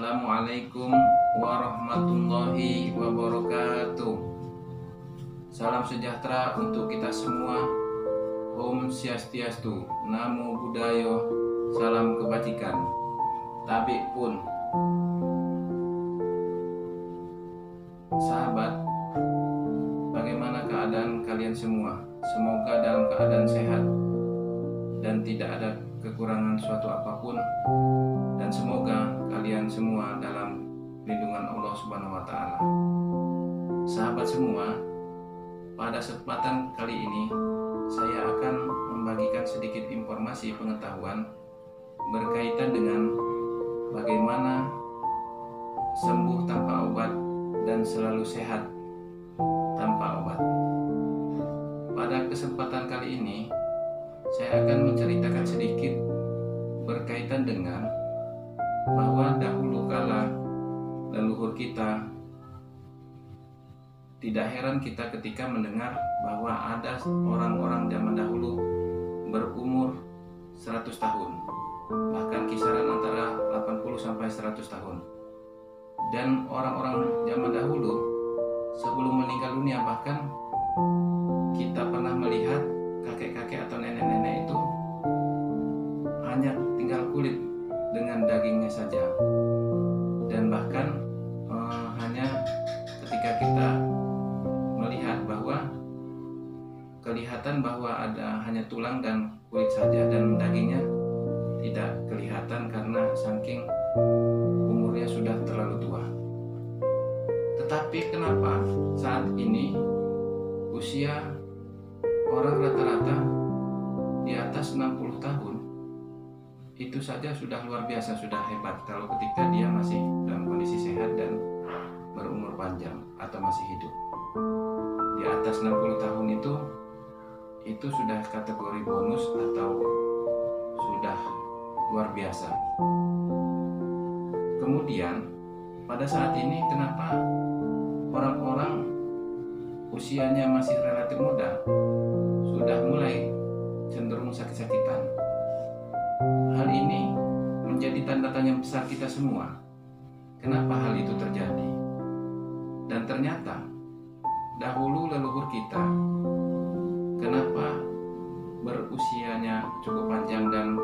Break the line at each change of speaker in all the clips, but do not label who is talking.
Assalamualaikum warahmatullahi wabarakatuh. Salam sejahtera untuk kita semua. Om Swastiastu, Namo Buddhaya, salam kebajikan. Tabik pun. Sahabat, bagaimana keadaan kalian semua? Semoga dalam keadaan sehat dan tidak ada kekurangan suatu apapun, dan semoga kalian semua dalam lindungan Allah Subhanahu wa Ta'ala. Sahabat semua, pada kesempatan kali ini saya akan membagikan sedikit informasi pengetahuan berkaitan dengan bagaimana sembuh tanpa obat dan selalu sehat tanpa obat. Pada kesempatan kali ini saya akan menceritakan sedikit berkaitan dengan bahwa dahulu kala leluhur kita, tidak heran kita ketika mendengar bahwa ada orang-orang zaman dahulu berumur 100 tahun, bahkan kisaran antara 80 sampai 100 tahun. Dan orang-orang zaman dahulu sebelum meninggal dunia, bahkan kita pernah melihat kakek-kakek atau nenek-nenek itu hanya tinggal kulit dengan dagingnya saja. Dan bahkan hanya ketika kita melihat bahwa kelihatan bahwa ada hanya tulang dan kulit saja, dan dagingnya tidak kelihatan karena saking umurnya sudah terlalu tua. Tetapi kenapa saat ini usia orang rata-rata di atas 60 tahun itu saja sudah luar biasa, sudah hebat kalau ketika dia masih dalam kondisi sehat dan berumur panjang atau masih hidup. Di atas 60 tahun itu sudah kategori bonus atau sudah luar biasa. Kemudian pada saat ini kenapa orang-orang usianya masih relatif muda sudah mulai cenderung sakit-sakitan? Hal ini menjadi tanda tanya besar kita semua. Kenapa hal itu terjadi? Dan ternyata dahulu leluhur kita kenapa berusianya cukup panjang dan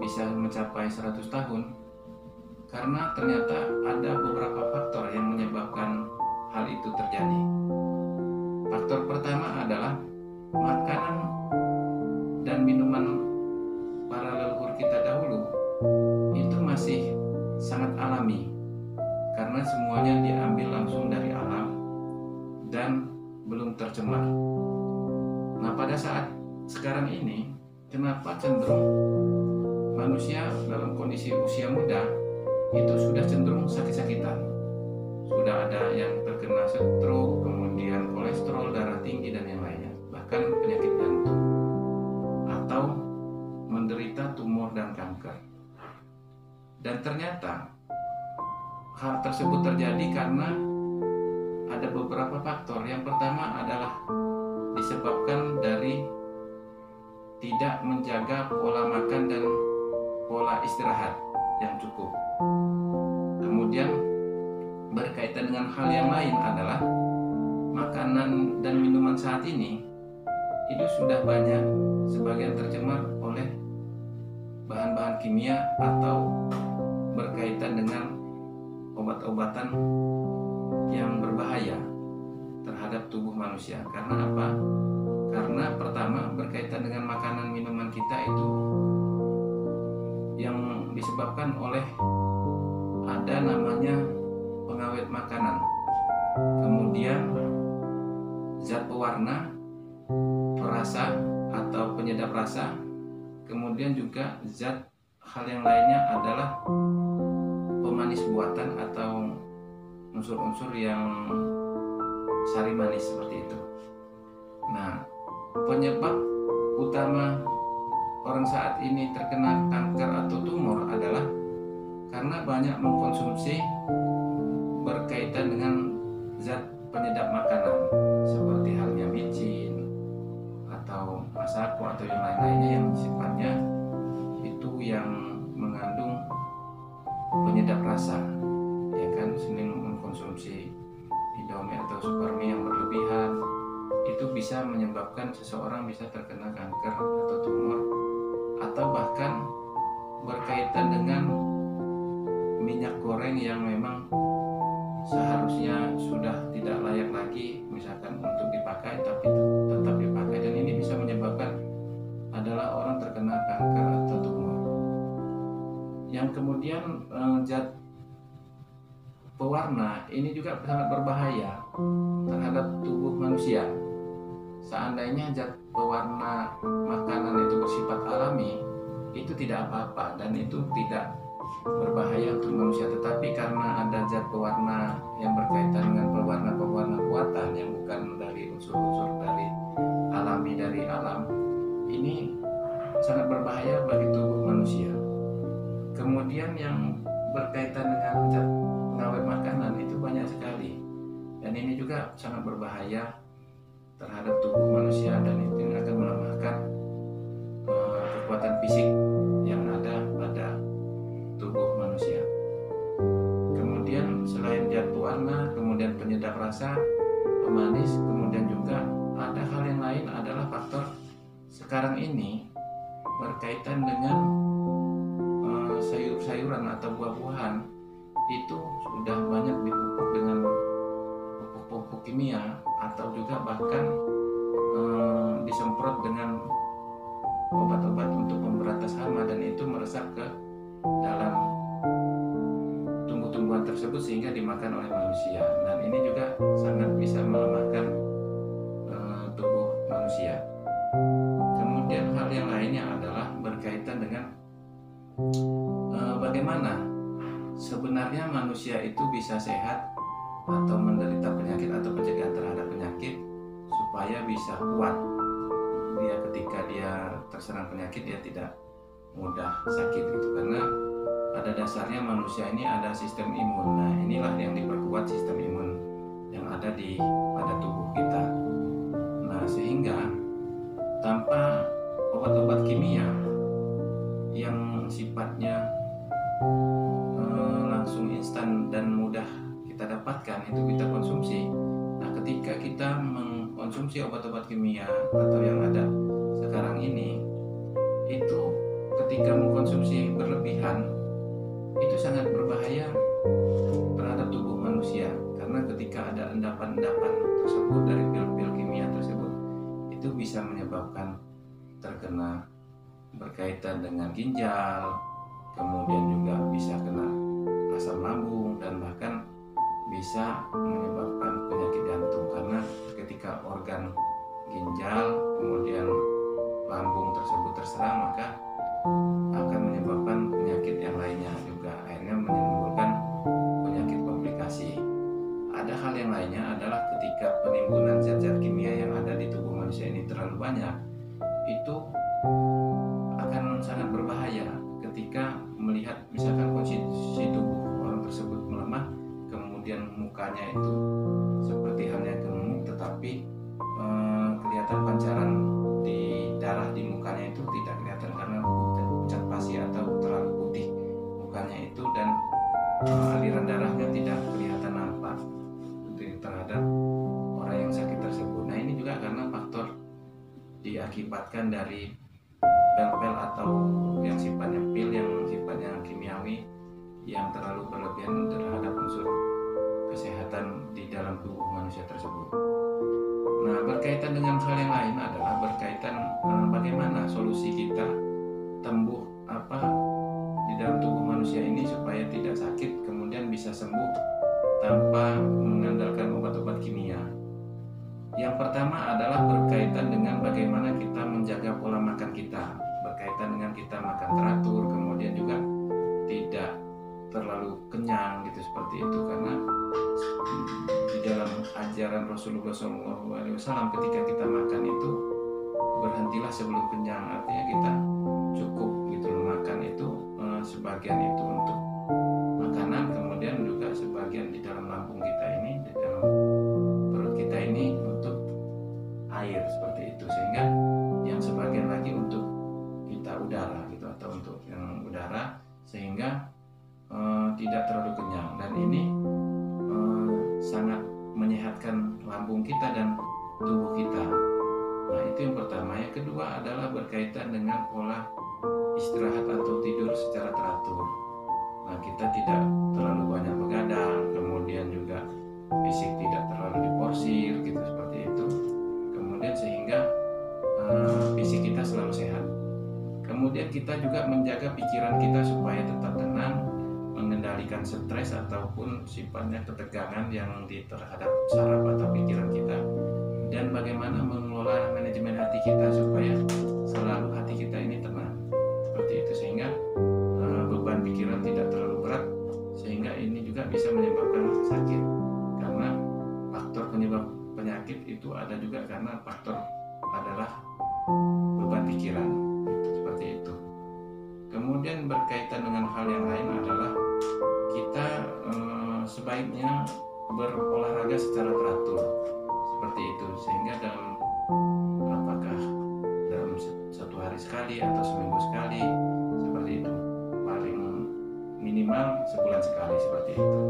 bisa mencapai 100 tahun? Karena ternyata ada beberapa faktor yang menyebabkan hal itu terjadi. Faktor pertama adalah makanan dan minuman para leluhur kita dahulu itu masih sangat alami, karena semuanya diambil langsung dari alam dan belum tercemar. Nah, pada saat sekarang ini kenapa cenderung manusia dalam kondisi usia muda itu sudah cenderung sakit-sakitan? Sudah ada yang terkena stroke, kemudian kolesterol darah tinggi dan yang lainnya, bahkan penyakit jantung atau menderita tumor dan kanker. Dan ternyata hal tersebut terjadi karena ada beberapa faktor. Yang pertama adalah disebabkan dari tidak menjaga pola makan dan pola istirahat yang cukup. Kemudian berkaitan dengan hal yang lain adalah makanan dan minuman saat ini itu sudah banyak sebagian tercemar oleh bahan-bahan kimia atau berkaitan dengan obat-obatan yang berbahaya terhadap tubuh manusia. Karena apa? Karena pertama berkaitan dengan makanan minuman kita itu yang disebabkan oleh ada namanya pengawet makanan, kemudian zat pewarna, perasa atau penyedap rasa, kemudian juga zat hal yang lainnya adalah pemanis buatan atau unsur-unsur yang sari manis seperti itu. Nah, penyebab utama orang saat ini terkena kanker atau tumor adalah karena banyak mengkonsumsi berkaitan dengan zat penyedap makanan seperti halnya micin atau masako atau yang lain-lainnya yang sifatnya itu yang mengandung penyedap rasa, ya kan, sering mengkonsumsi Indomie atau Supermie yang berlebihan, itu bisa menyebabkan seseorang bisa terkena kanker atau tumor, atau bahkan berkaitan dengan minyak goreng yang memang seharusnya sudah tidak layak lagi misalkan untuk dipakai, tapi tetap dipakai, dan ini bisa menyebabkan adalah orang terkena kanker atau tumor. Yang kemudian zat pewarna ini juga sangat berbahaya terhadap tubuh manusia. Seandainya zat pewarna makanan itu bersifat alami, itu tidak apa-apa dan itu tidak berbahaya untuk manusia. Tetapi karena ada zat pewarna yang berkaitan dengan pewarna-pewarna buatan yang bukan dari unsur-unsur dari alami dari alam, ini sangat berbahaya bagi tubuh manusia. Kemudian yang berkaitan dengan zat pengawet makanan itu banyak sekali, dan ini juga sangat berbahaya terhadap tubuh manusia, dan itu akan melemahkan kekuatan fisik yang ada pada tubuh manusia. Kemudian selain zat pewarna, kemudian penyedap rasa, pemanis, kemudian juga ada hal yang lain adalah faktor sekarang ini berkaitan dengan sayur-sayuran atau buah-buahan itu sudah banyak dipupuk dengan pupuk-pupuk kimia atau juga bahkan disemprot dengan obat-obat untuk pemberantas hama, dan itu meresap ke dalam tumbuh-tumbuhan tersebut sehingga dimakan oleh manusia, dan ini juga sangat bisa melemahkan tubuh manusia. Kemudian hal yang lainnya adalah berkaitan dengan bagaimana sebenarnya manusia itu bisa sehat atau menderita penyakit atau pencegahan terhadap penyakit supaya bisa kuat. Dia ketika dia terserang penyakit dia tidak mudah sakit gitu, karena pada dasarnya manusia ini ada sistem imun. Nah, inilah yang diperkuat sistem imun yang ada pada tubuh kita. Nah, sehingga tanpa obat-obat kimia yang sifatnya langsung instan dan mudah kita dapatkan itu kita konsumsi. Nah, ketika kita mengkonsumsi obat-obat kimia atau yang ada sekarang ini, itu ketika mengkonsumsi berlebihan itu sangat berbahaya terhadap tubuh manusia, karena ketika ada endapan-endapan tersebut dari pil-pil kimia tersebut itu bisa menyebabkan terkena berkaitan dengan ginjal, kemudian juga bisa kena asam lambung, dan bahkan bisa menyebabkan penyakit jantung, karena ketika organ ginjal kemudian lambung tersebut terserang maka akan menyebabkan penyakit yang lainnya juga, akhirnya menimbulkan penyakit komplikasi. Ada hal yang lainnya adalah ketika penimbunan zat-zat kimia yang ada di tubuh manusia ini terlalu banyak, itu akan sangat berbahaya ketika melihat misalkan kondisi tubuh orang tersebut melemah, kemudian mukanya itu seperti halnya gemuk, tetapi kelihatan pancaran di darah di mukanya itu tidak kelihatan karena pucat pasi atau terlalu putih mukanya itu, dan aliran darahnya tidak kelihatan nampak terhadap orang yang sakit tersebut. Nah, ini juga karena faktor diakibatkan dari pel-pel atau yang sifatnya pil, yang sifatnya kimiawi yang terlalu berlebihan terhadap unsur kesehatan di dalam tubuh manusia tersebut. Nah, berkaitan dengan hal yang lain adalah berkaitan bagaimana solusi kita tumbuh di dalam tubuh manusia ini supaya tidak sakit kemudian bisa sembuh tanpa mengandalkan obat-obat kimia. Yang pertama adalah berkaitan dengan bagaimana kita menjaga pola makan kita, berkaitan dengan kita makan teratur, kemudian juga tidak terlalu kenyang gitu, seperti itu, karena di dalam ajaran Rasulullah SAW ketika kita makan itu berhentilah sebelum kenyang, artinya kita cukup gitu makan itu, sebagian itu untuk makanan, kemudian juga sebagian di dalam lambung kita ini, di dalam perut kita ini untuk air, seperti itu, sehingga yang sebagian lagi untuk kita udara gitu, atau untuk yang udara, sehingga tidak dan ini sangat menyehatkan lambung kita dan tubuh kita. Nah, itu yang pertama. Yang kedua adalah berkaitan dengan pola istirahat atau tidur secara teratur. Nah, kita tidak terlalu banyak begadang, kemudian juga fisik tidak terlalu diporsir gitu, seperti itu. Kemudian sehingga fisik kita selalu sehat. Kemudian kita juga menjaga pikiran kita supaya tetap tenang, mengendalikan stres ataupun sifatnya ketegangan yang terhadap saraf atau pikiran kita, dan bagaimana mengelola manajemen hati kita supaya selalu hati kita ini tenang, seperti itu, sehingga beban pikiran tidak terlalu berat, sehingga ini juga bisa menyebabkan sakit, karena faktor penyebab penyakit itu ada juga karena faktor adalah beban pikiran, seperti itu. Kemudian berkaitan dengan hal yang lain adalah kita sebaiknya berolahraga secara teratur, seperti itu, sehingga apakah dalam satu hari sekali atau seminggu sekali, seperti itu, paling minimal sebulan sekali, seperti itu.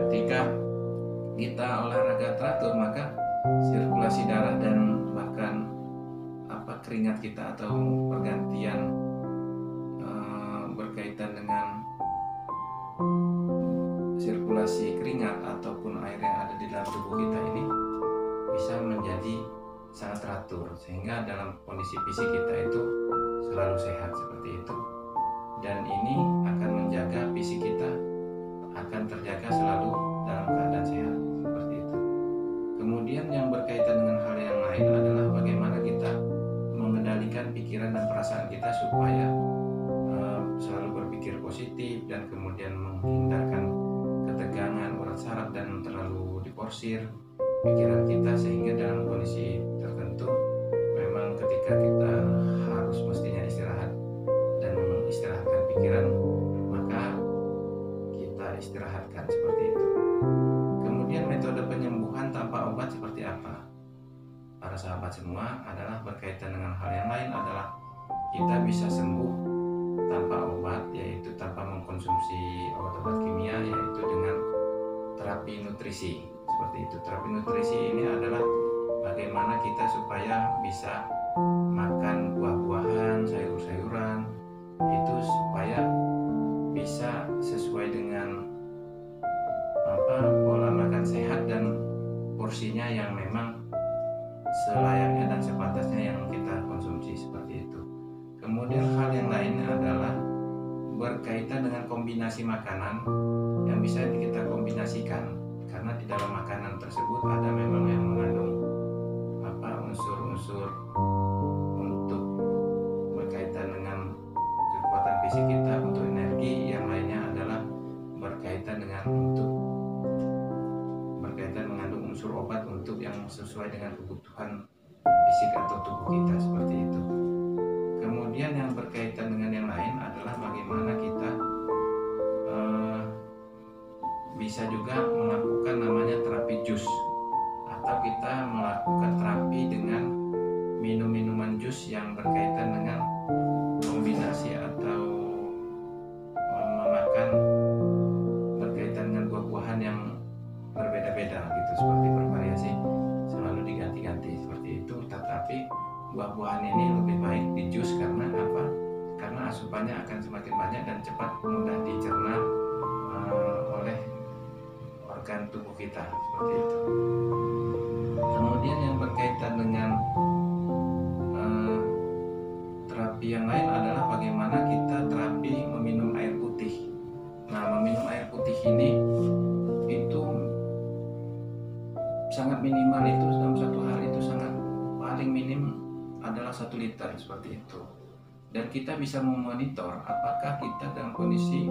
Ketika kita olahraga teratur, maka sirkulasi darah dan bahkan keringat kita atau pergantian berkaitan dengan sirkulasi keringat ataupun air yang ada di dalam tubuh kita ini bisa menjadi sangat teratur, sehingga dalam kondisi fisik kita itu selalu sehat, seperti itu, dan ini akan menjaga fisik kita akan terjaga selalu dalam keadaan sehat, seperti itu. Kemudian yang berkaitan dengan hal yang lain adalah bagaimana kita mengendalikan pikiran dan perasaan kita supaya selalu berpikir positif dan kemudian menghindarkan ketegangan, urat saraf, dan terlalu diporsir pikiran kita, sehingga dalam kondisi tertentu memang ketika kita harus mestinya istirahat dan mengistirahatkan pikiran, maka kita istirahatkan, seperti itu. Kemudian metode penyembuhan tanpa obat seperti apa? Para sahabat semua, adalah berkaitan dengan hal yang lain adalah kita bisa sembuh tanpa obat, yaitu tanpa mengkonsumsi obat-obat kimia, yaitu dengan terapi nutrisi, seperti itu. Terapi nutrisi ini adalah bagaimana kita supaya bisa makan buah-buahan, sayur-sayuran, itu supaya bisa sesuai dengan pola makan sehat dan porsinya yang memang selayaknya dan sepantasnya yang kita konsumsi, seperti itu. Kemudian hal yang lain adalah berkaitan dengan kombinasi makanan yang bisa kita kombinasikan, karena di dalam makanan tersebut ada memang yang mengandung unsur-unsur untuk berkaitan dengan kekuatan fisik kita, untuk energi. Yang lainnya adalah berkaitan mengandung unsur obat untuk yang sesuai dengan kebutuhan fisik atau tubuh kita, seperti itu. Kemudian yang berkaitan dengan yang lain adalah bagaimana kita bisa juga melakukan namanya terapi jus, atau kita melakukan terapi dengan minum minuman jus yang berkaitan dengan kombinasi atau memakan berkaitan dengan buah-buahan yang berbeda-beda, gitu, seperti bervariasi, selalu diganti-ganti, seperti itu. Tetapi buah-buahan ini lebih baik di jus, karena apa? Karena asupannya akan semakin banyak dan cepat mudah dicerna oleh organ tubuh kita, seperti itu. Kemudian yang berkaitan dengan terapi yang lain adalah bagaimana kita terapi meminum air putih. Nah, meminum air putih ini itu sangat minimal, itu dalam satu hari itu sangat paling minim adalah 1 liter, seperti itu. Dan kita bisa memonitor apakah kita dalam kondisi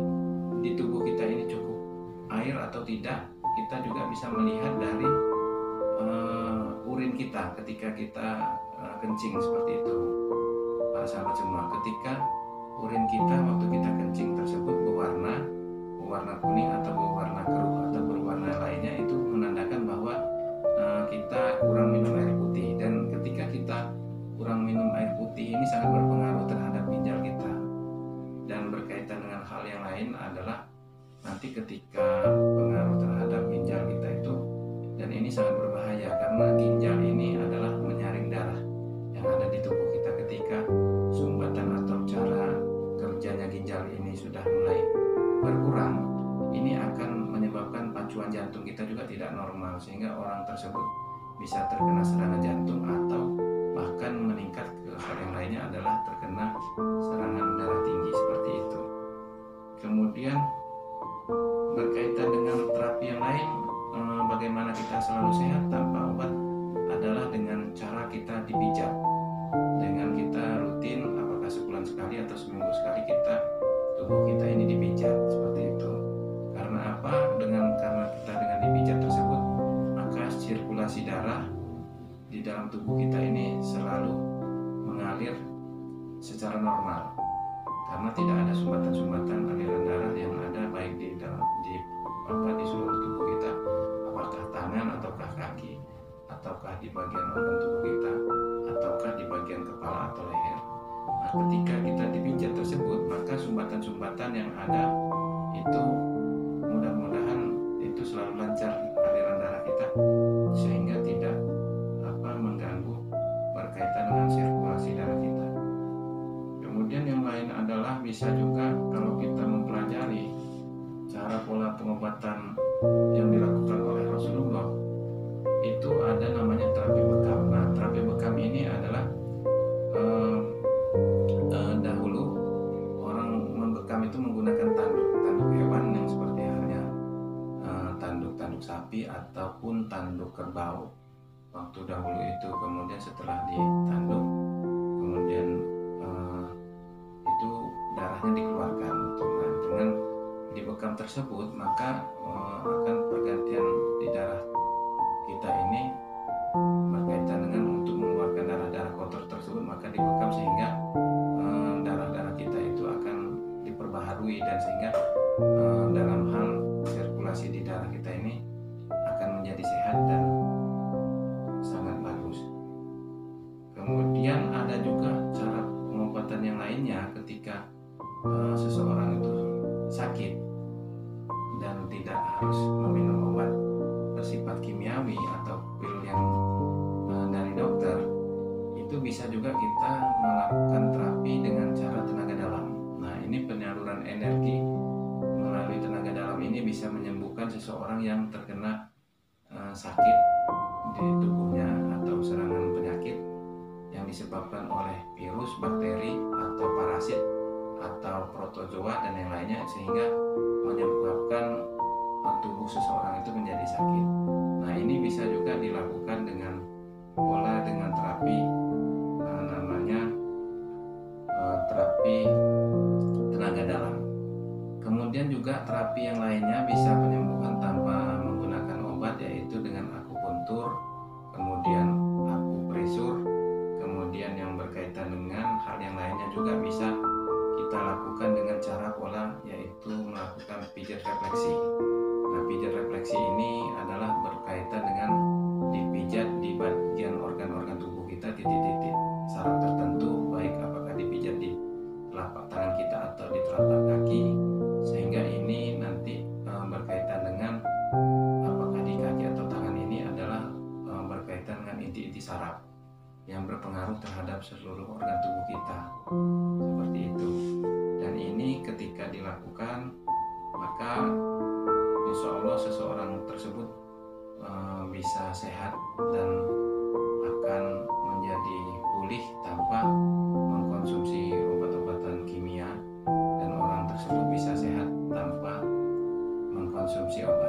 di tubuh kita ini cukup air atau tidak. Kita juga bisa melihat dari urin kita ketika kita kencing, seperti itu. Para sahabat semua, ketika urin kita waktu kita kencing tersebut berwarna kuning atau berwarna keruh atau berwarna lainnya, itu menandakan bahwa kita kurang minum air putih. Dan ketika kita kurang minum air putih ini sangat berpengaruh terhadap ginjal kita. Dan berkaitan dengan hal yang lain adalah nanti ketika kemajuan jantung kita juga tidak normal, sehingga orang tersebut bisa terkena serangan jantung atau bahkan meningkat ke hal yang lainnya adalah terkena serangan darah tinggi seperti itu. Kemudian berkaitan dengan terapi yang lain, bagaimana kita selalu sehat tanpa obat adalah dengan cara kita dipijat. Dengan kita rutin, apakah sebulan sekali atau seminggu sekali tubuh kita ini dipijat seperti itu. Karena apa? Karena kita dengan dipijat tersebut, maka sirkulasi darah di dalam tubuh kita ini selalu mengalir secara normal. Karena tidak ada sumbatan-sumbatan aliran darah yang ada baik di seluruh tubuh kita, apakah tangan ataukah kaki, ataukah di bagian organ tubuh kita, ataukah di bagian kepala atau leher. Nah, ketika kita dipijat tersebut, maka sumbatan-sumbatan yang ada itu mudah-mudahan itu selalu lancar aliran darah kita, sehingga tidak mengganggu berkaitan dengan sirkulasi darah kita. Kemudian yang lain adalah bisa juga kalau kita mempelajari cara pola pengobatan yang dilakukan oleh Rasulullah, itu ada namanya terapi bekam. Nah, terapi bekam ini adalah dahulu orang membekam itu menggunakan tanduk hewan yang seperti halnya tanduk sapi ataupun tanduk kerbau waktu dahulu itu. Kemudian setelah ditanduk, kemudian itu darahnya dikeluarkan. Nah, dengan dibekam tersebut maka akan pergantian di darah kita ini berkaitan dengan untuk mengeluarkan darah-darah kotor tersebut, maka dibekam sehingga darah-darah kita itu akan diperbaharui, dan sehingga dalam hal sirkulasi di darah kita ini akan menjadi sehat dan sangat bagus. Kemudian ada juga cara pengobatan yang lainnya ketika seseorang itu sakit dan tidak harus meminum obat bersifat kimiawi atau pil yang dari dokter. Itu bisa juga kita melakukan terapi dengan cara tenaga dalam. Nah, ini penyaluran energi melalui tenaga dalam ini bisa menyembuhkan seseorang yang terkena sakit di tubuhnya atau serangan penyakit yang disebabkan oleh virus, bakteri, atau parasit, atau protozoa dan yang lainnya, sehingga menyebabkan tubuh seseorang itu menjadi sakit. Nah, ini bisa juga dilakukan dengan terapi namanya terapi tenaga dalam. Kemudian juga terapi yang lainnya bisa penyembuhan tanpa menggunakan obat, yaitu dengan akupuntur, kemudian akupresur, kemudian yang berkaitan dengan hal yang lainnya juga bisa kita lakukan dengan cara pola, yaitu melakukan pijat refleksi. Nah, pijat refleksi ini adalah berkaitan dengan dipijat di bagian organ-organ tubuh kita, titik-titik saraf tertentu, baik apakah dipijat di telapak tangan kita atau di telapak kaki, sehingga ini nanti berkaitan dengan apakah di kaki atau tangan ini adalah berkaitan dengan inti-inti saraf yang berpengaruh terhadap seluruh organ tubuh kita, seperti itu. Dan ini ketika dilakukan, maka insya Allah seseorang tersebut bisa sehat dan akan menjadi pulih tanpa mengkonsumsi obat-obatan kimia, dan orang tersebut bisa sehat tanpa mengkonsumsi obat